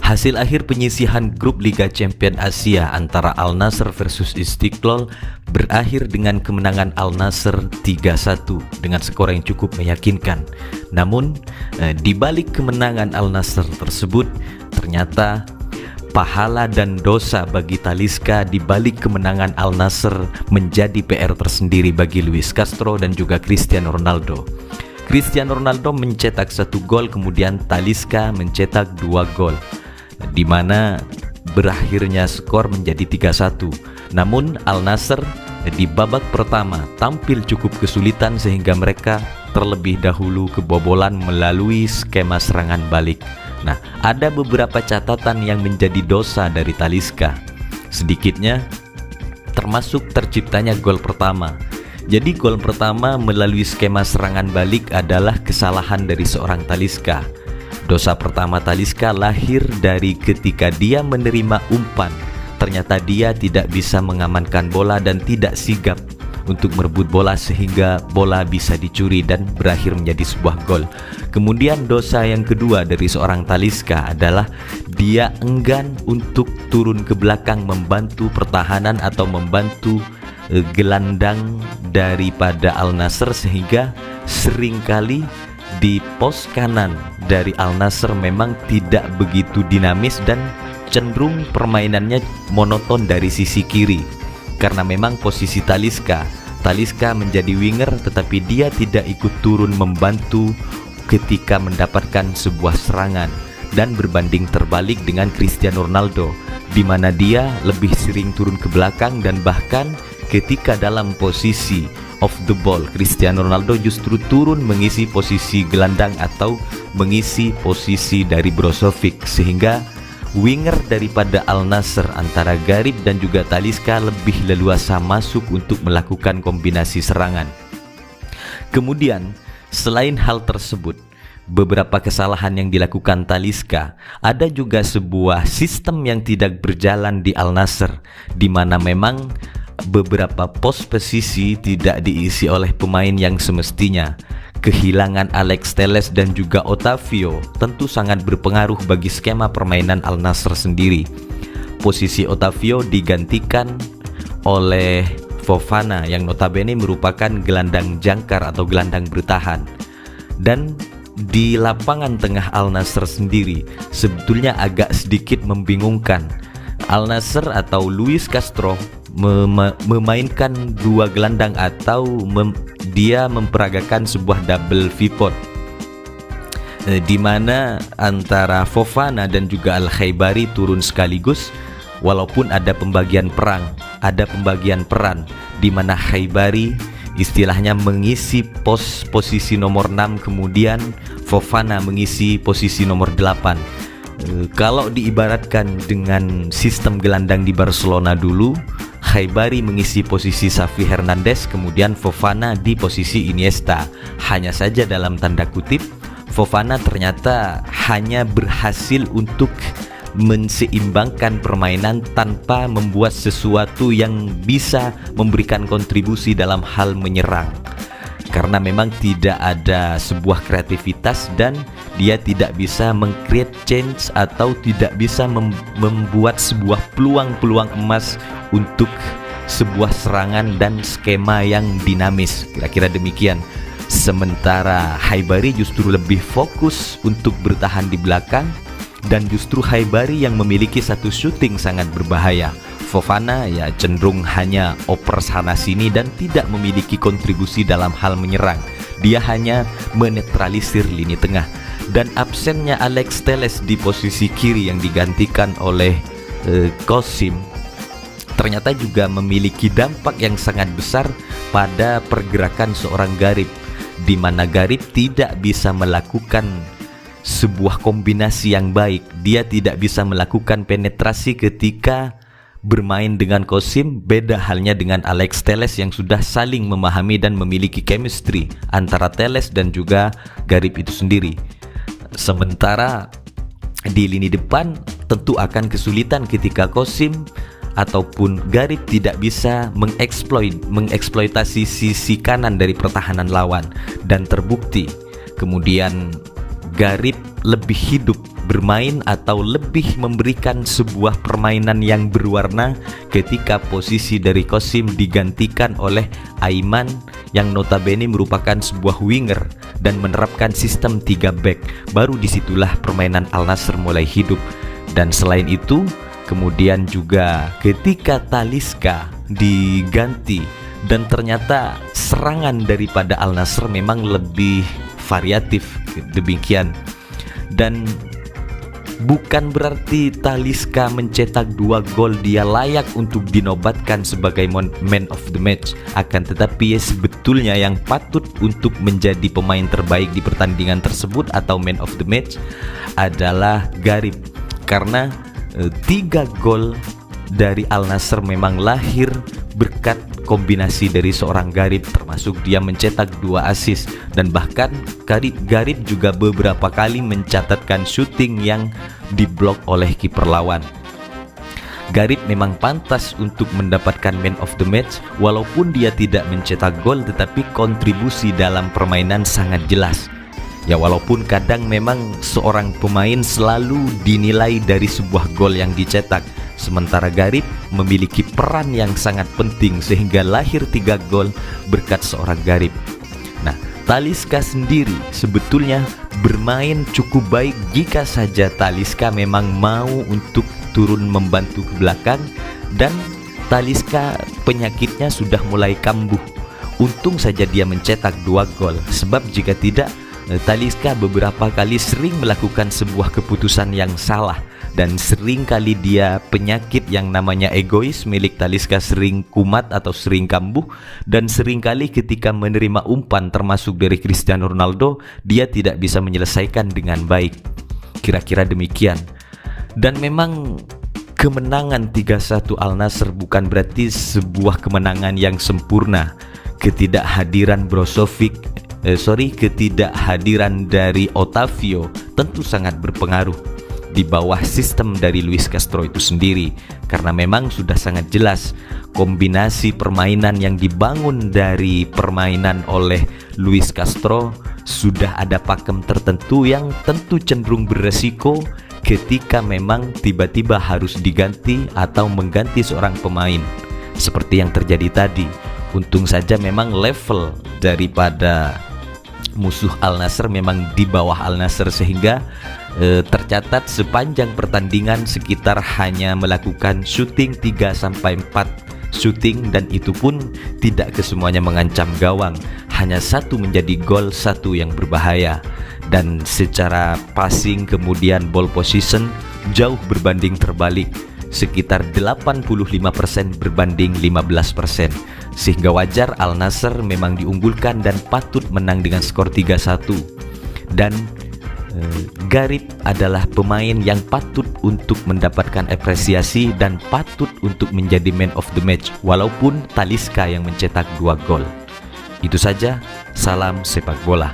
Hasil akhir penyisihan grup Liga Champions Asia antara Al Nassr versus Istiqlal berakhir dengan kemenangan Al Nassr 3-1 dengan skor yang cukup meyakinkan. Namun, di balik kemenangan Al Nassr tersebut, ternyata pahala dan dosa bagi Talisca di balik kemenangan Al Nassr menjadi PR tersendiri bagi Luis Castro dan juga Cristiano Ronaldo. Cristiano Ronaldo mencetak 1 gol, kemudian Talisca mencetak 2 gol, di mana berakhirnya skor menjadi 3-1. Namun Al Nassr di babak pertama tampil cukup kesulitan sehingga mereka terlebih dahulu kebobolan melalui skema serangan balik. Nah, ada beberapa catatan yang menjadi dosa dari Talisca, sedikitnya termasuk terciptanya gol pertama. Jadi gol pertama melalui skema serangan balik adalah kesalahan dari seorang Talisca. Dosa pertama Talisca lahir dari ketika dia menerima umpan. Ternyata dia tidak bisa mengamankan bola dan tidak sigap untuk merebut bola sehingga bola bisa dicuri dan berakhir menjadi sebuah gol. Kemudian dosa yang kedua dari seorang Talisca adalah dia enggan untuk turun ke belakang membantu pertahanan atau membantu gelandang daripada Al Nassr, sehingga seringkali di pos kanan dari Al Nassr memang tidak begitu dinamis dan cenderung permainannya monoton dari sisi kiri. Karena memang posisi Talisca menjadi winger, tetapi dia tidak ikut turun membantu ketika mendapatkan sebuah serangan, dan berbanding terbalik dengan Cristiano Ronaldo, di mana dia lebih sering turun ke belakang dan bahkan ketika dalam posisi off the ball, Cristiano Ronaldo justru turun mengisi posisi gelandang atau mengisi posisi dari Brozovic, sehingga winger daripada Al Nassr antara Garib dan juga Talisca lebih leluasa masuk untuk melakukan kombinasi serangan. Kemudian selain hal tersebut, beberapa kesalahan yang dilakukan Talisca, ada juga sebuah sistem yang tidak berjalan di Al Nassr, di mana memang beberapa pos posisi tidak diisi oleh pemain yang semestinya. Kehilangan Alex Telles dan juga Otavio tentu sangat berpengaruh bagi skema permainan Al Nassr sendiri. Posisi Otavio digantikan oleh Fofana yang notabene merupakan gelandang jangkar atau gelandang bertahan. Dan di lapangan tengah Al Nassr sendiri sebetulnya agak sedikit membingungkan. Al Nassr atau Luis Castro memainkan dua gelandang atau dia memperagakan sebuah double pivot, di mana antara Fofana dan juga Al-Khaibari turun sekaligus, walaupun ada pembagian peran di mana Khaibari istilahnya mengisi posisi nomor 6, kemudian Fofana mengisi posisi nomor 8. Kalau diibaratkan dengan sistem gelandang di Barcelona dulu, Khaibari mengisi posisi Xavi Hernandez, kemudian Fofana di posisi Iniesta. Hanya saja dalam tanda kutip, Fofana ternyata hanya berhasil untuk menseimbangkan permainan tanpa membuat sesuatu yang bisa memberikan kontribusi dalam hal menyerang, karena memang tidak ada sebuah kreativitas dan dia tidak bisa meng-create change atau tidak bisa membuat sebuah peluang-peluang emas untuk sebuah serangan dan skema yang dinamis, kira-kira demikian. Sementara Khaibari justru lebih fokus untuk bertahan di belakang, dan justru Khaibari yang memiliki satu shooting sangat berbahaya. Fofana ya cenderung hanya oper sana sini dan tidak memiliki kontribusi dalam hal menyerang. Dia hanya menetralisir lini tengah. Dan absennya Alex Telles di posisi kiri yang digantikan oleh Qasim ternyata juga memiliki dampak yang sangat besar pada pergerakan seorang Garib, di mana Garib tidak bisa melakukan sebuah kombinasi yang baik. Dia tidak bisa melakukan penetrasi ketika bermain dengan Qasim. Beda halnya dengan Alex Telles yang sudah saling memahami dan memiliki chemistry antara Telles dan juga Garib itu sendiri. Sementara di lini depan tentu akan kesulitan ketika Qasim ataupun Garib tidak bisa mengeksploitasi sisi kanan dari pertahanan lawan, dan terbukti kemudian Garib lebih hidup bermain atau lebih memberikan sebuah permainan yang berwarna ketika posisi dari Qasim digantikan oleh Aiman yang notabene merupakan sebuah winger dan menerapkan sistem 3 back. Baru disitulah permainan Al Nassr mulai hidup. Dan selain itu kemudian juga ketika Talisca diganti dan ternyata serangan daripada Al Nassr memang lebih variatif demikian. Dan bukan berarti Talisca mencetak 2 gol dia layak untuk dinobatkan sebagai man of the match. Akan tetapi sebetulnya yang patut untuk menjadi pemain terbaik di pertandingan tersebut atau man of the match adalah Garib. Karena 3 gol dari Al Nassr memang lahir berkat kombinasi dari seorang Garib, termasuk dia mencetak 2 assist. Dan bahkan Garib juga beberapa kali mencatatkan shooting yang diblok oleh kiper lawan. Garib memang pantas untuk mendapatkan man of the match walaupun dia tidak mencetak gol, tetapi kontribusi dalam permainan sangat jelas. Ya, walaupun kadang memang seorang pemain selalu dinilai dari sebuah gol yang dicetak, sementara Garib memiliki peran yang sangat penting sehingga lahir 3 gol berkat seorang Garib. Nah, Talisca sendiri sebetulnya bermain cukup baik jika saja Talisca memang mau untuk turun membantu ke belakang, dan Talisca penyakitnya sudah mulai kambuh. Untung saja dia mencetak 2 gol, sebab jika tidak Talisca beberapa kali sering melakukan sebuah keputusan yang salah, dan sering kali dia penyakit yang namanya egois milik Talisca sering kumat atau sering kambuh, dan sering kali ketika menerima umpan termasuk dari Cristiano Ronaldo dia tidak bisa menyelesaikan dengan baik. Kira-kira demikian. Dan memang kemenangan 3-1 Al Nassr bukan berarti sebuah kemenangan yang sempurna. Ketidakhadiran ketidakhadiran dari Otavio tentu sangat berpengaruh di bawah sistem dari Luis Castro itu sendiri, karena memang sudah sangat jelas kombinasi permainan yang dibangun dari permainan oleh Luis Castro sudah ada pakem tertentu yang tentu cenderung beresiko ketika memang tiba-tiba harus diganti atau mengganti seorang pemain seperti yang terjadi tadi. Untung saja memang level daripada musuh Al Nassr memang di bawah Al Nassr, sehingga tercatat sepanjang pertandingan sekitar hanya melakukan shooting 3-4 shooting, dan itu pun tidak kesemuanya mengancam gawang, hanya 1 menjadi gol, 1 yang berbahaya. Dan secara passing kemudian ball position jauh berbanding terbalik, sekitar 85% berbanding 15%, sehingga wajar Al Nassr memang diunggulkan dan patut menang dengan skor 3-1. Dan Garib adalah pemain yang patut untuk mendapatkan apresiasi dan patut untuk menjadi man of the match, walaupun Talisca yang mencetak 2 gol. Itu saja, salam sepak bola.